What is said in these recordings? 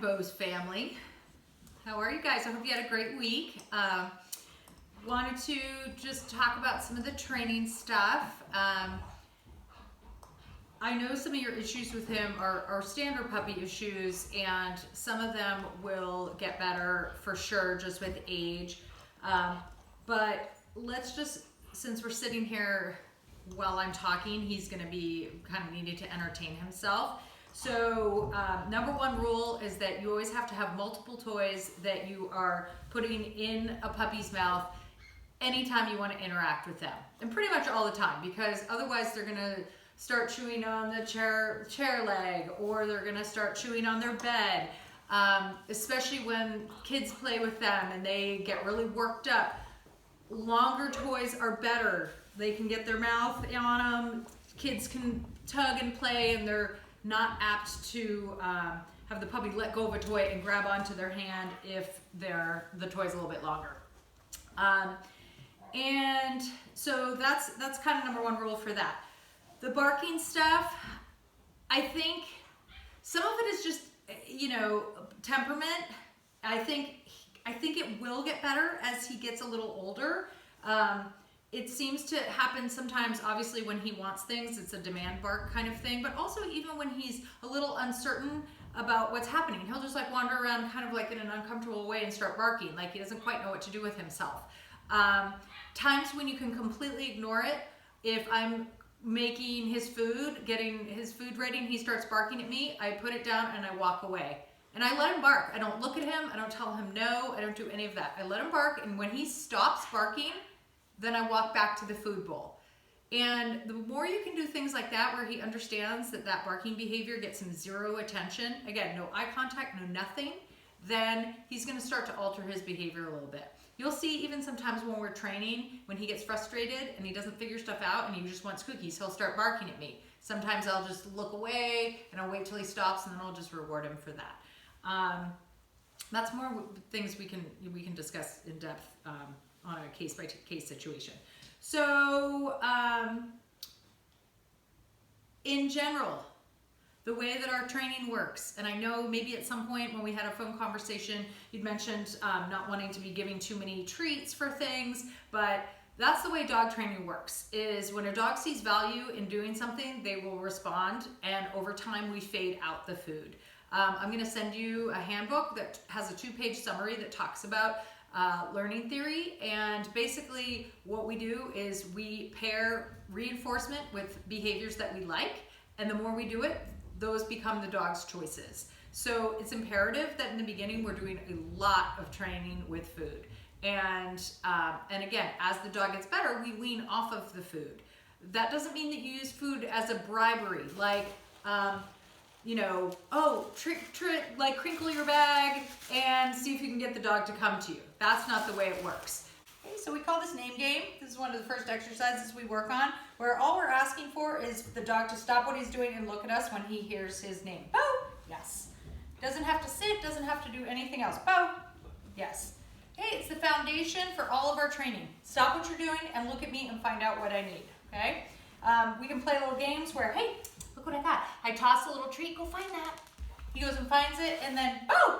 Beaux family. How are you guys? I hope you had a great week. Wanted to just talk about some of the training stuff. I know some of your issues with him are standard puppy issues, and some of them will get better for sure just with age. But let's just, since we're sitting here while I'm talking, he's going to be kind of needing to entertain himself. So number one rule is that you always have to have multiple toys that you are putting in a puppy's mouth anytime you want to interact with them, and pretty much all the time, because otherwise they're going to start chewing on the chair leg, or they're going to start chewing on their bed, especially when kids play with them and they get really worked up. Longer toys are better. They can get their mouth on them. Kids can tug and play, and they're not apt to have the puppy let go of a toy and grab onto their hand if the toy's a little bit longer. And so that's kind of number one rule for that. The barking stuff, I think some of it is just, temperament. I think it will get better as he gets a little older. It seems to happen sometimes, obviously, when he wants things. It's a demand bark kind of thing, but also even when he's a little uncertain about what's happening, he'll just like wander around kind of like in an uncomfortable way and start barking, like he doesn't quite know what to do with himself. Times when you can completely ignore it, if I'm making his food, getting his food ready, and he starts barking at me, I put it down and I walk away. And I let him bark. I don't look at him, I don't tell him no, I don't do any of that. I let him bark, and when he stops barking, then I walk back to the food bowl. And the more you can do things like that, where he understands that barking behavior gets him zero attention, again, no eye contact, no nothing, then he's gonna start to alter his behavior a little bit. You'll see even sometimes when we're training, when he gets frustrated and he doesn't figure stuff out and he just wants cookies, he'll start barking at me. Sometimes I'll just look away and I'll wait till he stops, and then I'll just reward him for that. That's more things we can discuss in depth on a case-by-case situation. So, in general, the way that our training works, and I know maybe at some point when we had a phone conversation, you'd mentioned not wanting to be giving too many treats for things, but that's the way dog training works, is when a dog sees value in doing something, they will respond, and over time we fade out the food. I'm gonna send you a handbook that has a 2-page summary that talks about learning theory, and basically what we do is we pair reinforcement with behaviors that we like, and the more we do it, those become the dog's choices. So it's imperative that in the beginning we're doing a lot of training with food, and again, as the dog gets better, we wean off of the food. That doesn't mean that you use food as a bribery, like like crinkle your bag and see if you can get the dog to come to you. That's not the way it works. Okay, so we call this name game. This is one of the first exercises we work on, where all we're asking for is the dog to stop what he's doing and look at us when he hears his name. Beau! Yes. Doesn't have to sit, doesn't have to do anything else. Beau! Yes. Hey, it's the foundation for all of our training. Stop what you're doing and look at me and find out what I need, okay? We can play little games where, hey, look what I got. I toss a little treat, go find that. He goes and finds it, and then, Beau!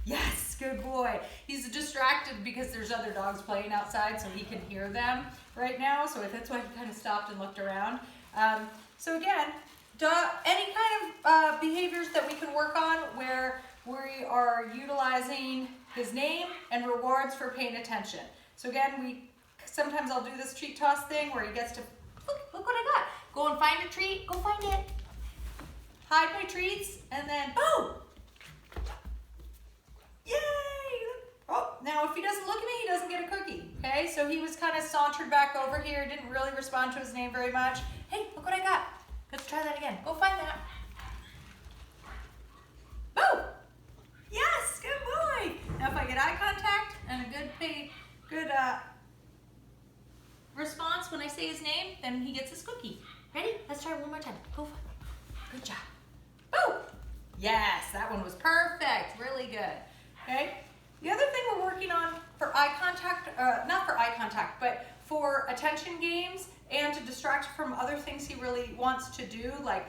Yes, good boy. He's distracted because there's other dogs playing outside, so he can hear them right now, so that's why he kind of stopped and looked around. So again, any kind of behaviors that we can work on where we are utilizing his name and rewards for paying attention. So again, sometimes I'll do this treat toss thing where he gets to, look what I got. Go and find a treat, go find it. Hide my treats, and then, boom! Yay! Oh, now if he doesn't look at me, he doesn't get a cookie, okay? So he was kind of sauntered back over here, didn't really respond to his name very much. Hey, look what I got. Let's try that again. Go find that. Boom! Yes, good boy. Now if I get eye contact and a good response when I say his name, then he gets his cookie. Ready? Let's try it one more time. Go. Good job. Boom! Yes, that one was perfect. Really good. Okay? The other thing we're working on for eye contact, not for eye contact, but for attention games and to distract from other things he really wants to do, like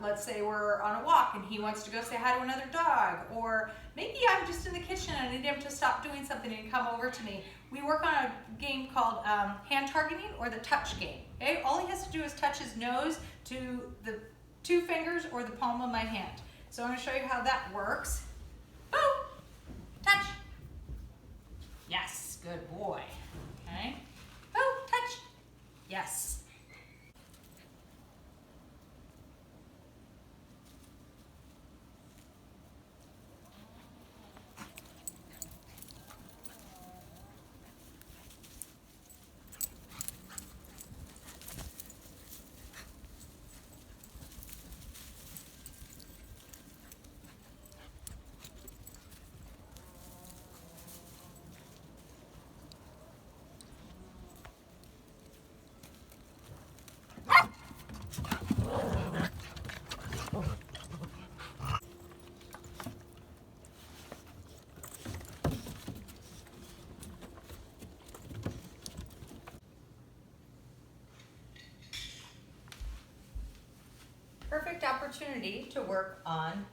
let's say we're on a walk and he wants to go say hi to another dog, or maybe I'm just in the kitchen and I need him to stop doing something and come over to me. We work on a game called hand targeting, or the touch game. Okay? All he has to do is touch his nose to the 2 fingers or the palm of my hand. So I'm going to show you how that works. Boo! Touch. Yes, good boy. Okay. Boo, touch. Yes. Perfect opportunity to work on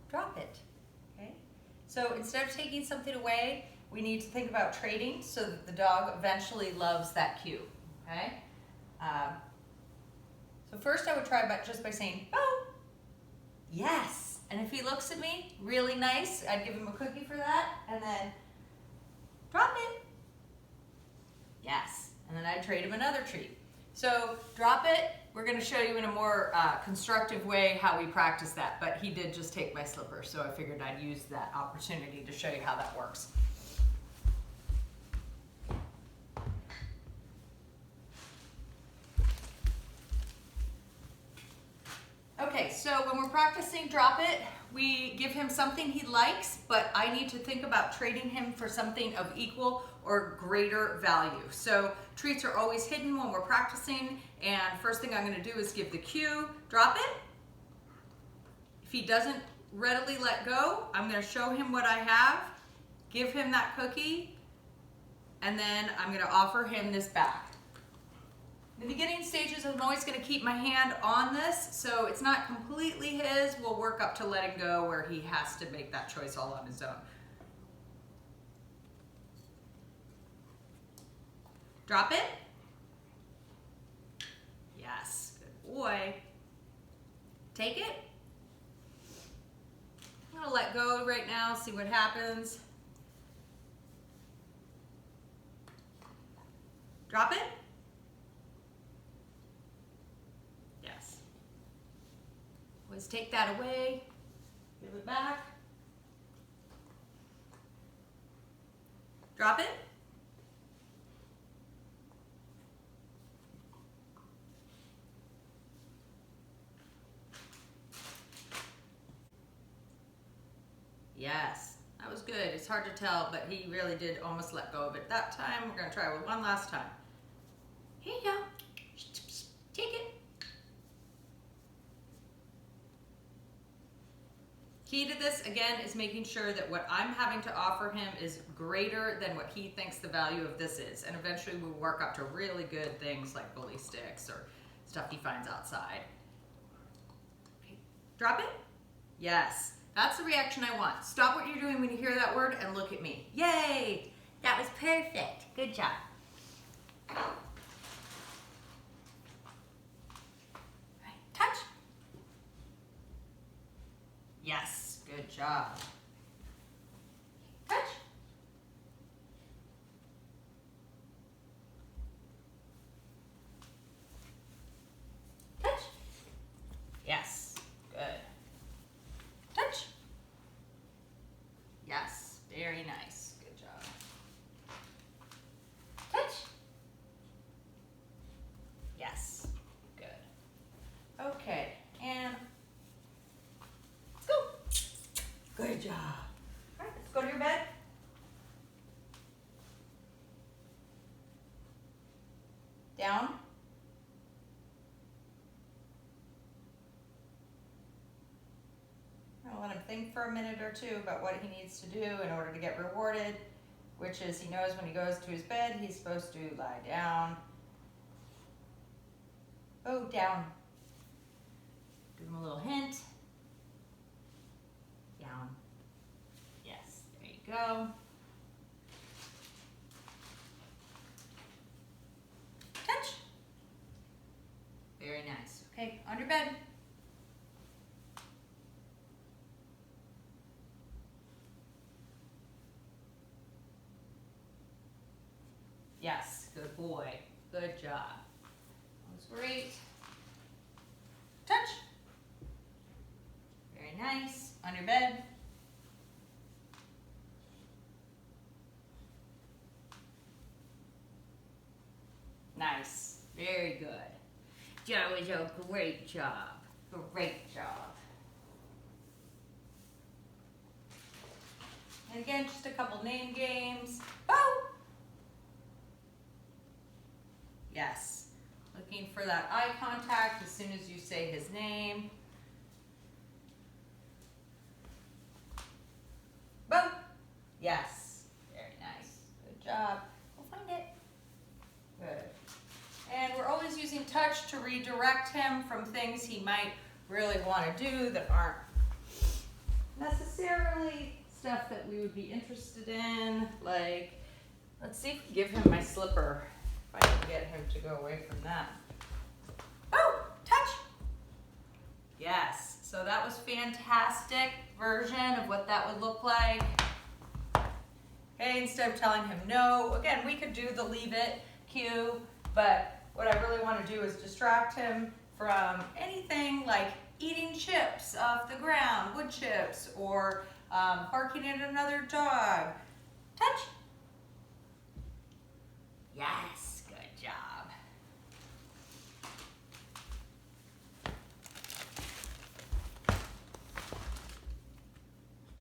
drop it. Okay? So instead of taking something away, we need to think about trading so that the dog eventually loves that cue. Okay? So first I would try just by saying, "Oh, yes." And if he looks at me really nice, I'd give him a cookie for that, and then drop it. Yes. And then I'd trade him another treat. So drop it. We're going to show you in a more constructive way how we practice that, but he did just take my slipper, so I figured I'd use that opportunity to show you how that works. Okay, so when we're practicing drop it, we give him something he likes, but I need to think about trading him for something of equal or greater value. So treats are always hidden when we're practicing, and first thing I'm going to do is give the cue, drop it. If he doesn't readily let go, I'm going to show him what I have, give him that cookie, and then I'm going to offer him this back. In the beginning stages, I'm always going to keep my hand on this, so it's not completely his. We'll work up to letting go where he has to make that choice all on his own. Drop it. Yes, good boy. Take it. I'm going to let go right now, see what happens. Drop it. Yes. Always take that away. Give it back. Drop it. Yes, that was good. It's hard to tell, but he really did almost let go of it that time. We're going to try with one last time. Here you go. Take it. Key to this, again, is making sure that what I'm having to offer him is greater than what he thinks the value of this is. And eventually we'll work up to really good things like bully sticks or stuff he finds outside. Okay. Drop it. Yes. That's the reaction I want. Stop what you're doing when you hear that word and look at me. Yay! That was perfect. Good job. Right. Touch. Yes, good job. Touch. Touch. Yes, good. Touch. Yes, very nice. Good job. Touch. Yes, good. Okay, and let's go. Good job. All right, let's go to your bed. Down. I'll let him think for a minute or two about what he needs to do in order to get rewarded, which is he knows when he goes to his bed, he's supposed to lie down. Oh, down. Give him a little hint. Down. Yes, there you go. Touch. Very nice. Okay, on your bed. Yes, good boy. Good job. That was great. Touch. Very nice. On your bed. Nice. Very good. That was a great job. Great job. And again, just a couple name games. Oh! Yes. Looking for that eye contact as soon as you say his name. Boom. Yes. Very nice. Good job. We'll find it. Good. And we're always using touch to redirect him from things he might really want to do that aren't necessarily stuff that we would be interested in. Like, let's see if we can give him my slipper. If I can get him to go away from that. Oh, touch. Yes, so that was fantastic version of what that would look like. Okay, instead of telling him no, again, we could do the leave it cue, but what I really want to do is distract him from anything like eating chips off the ground, wood chips, or barking at another dog. Touch.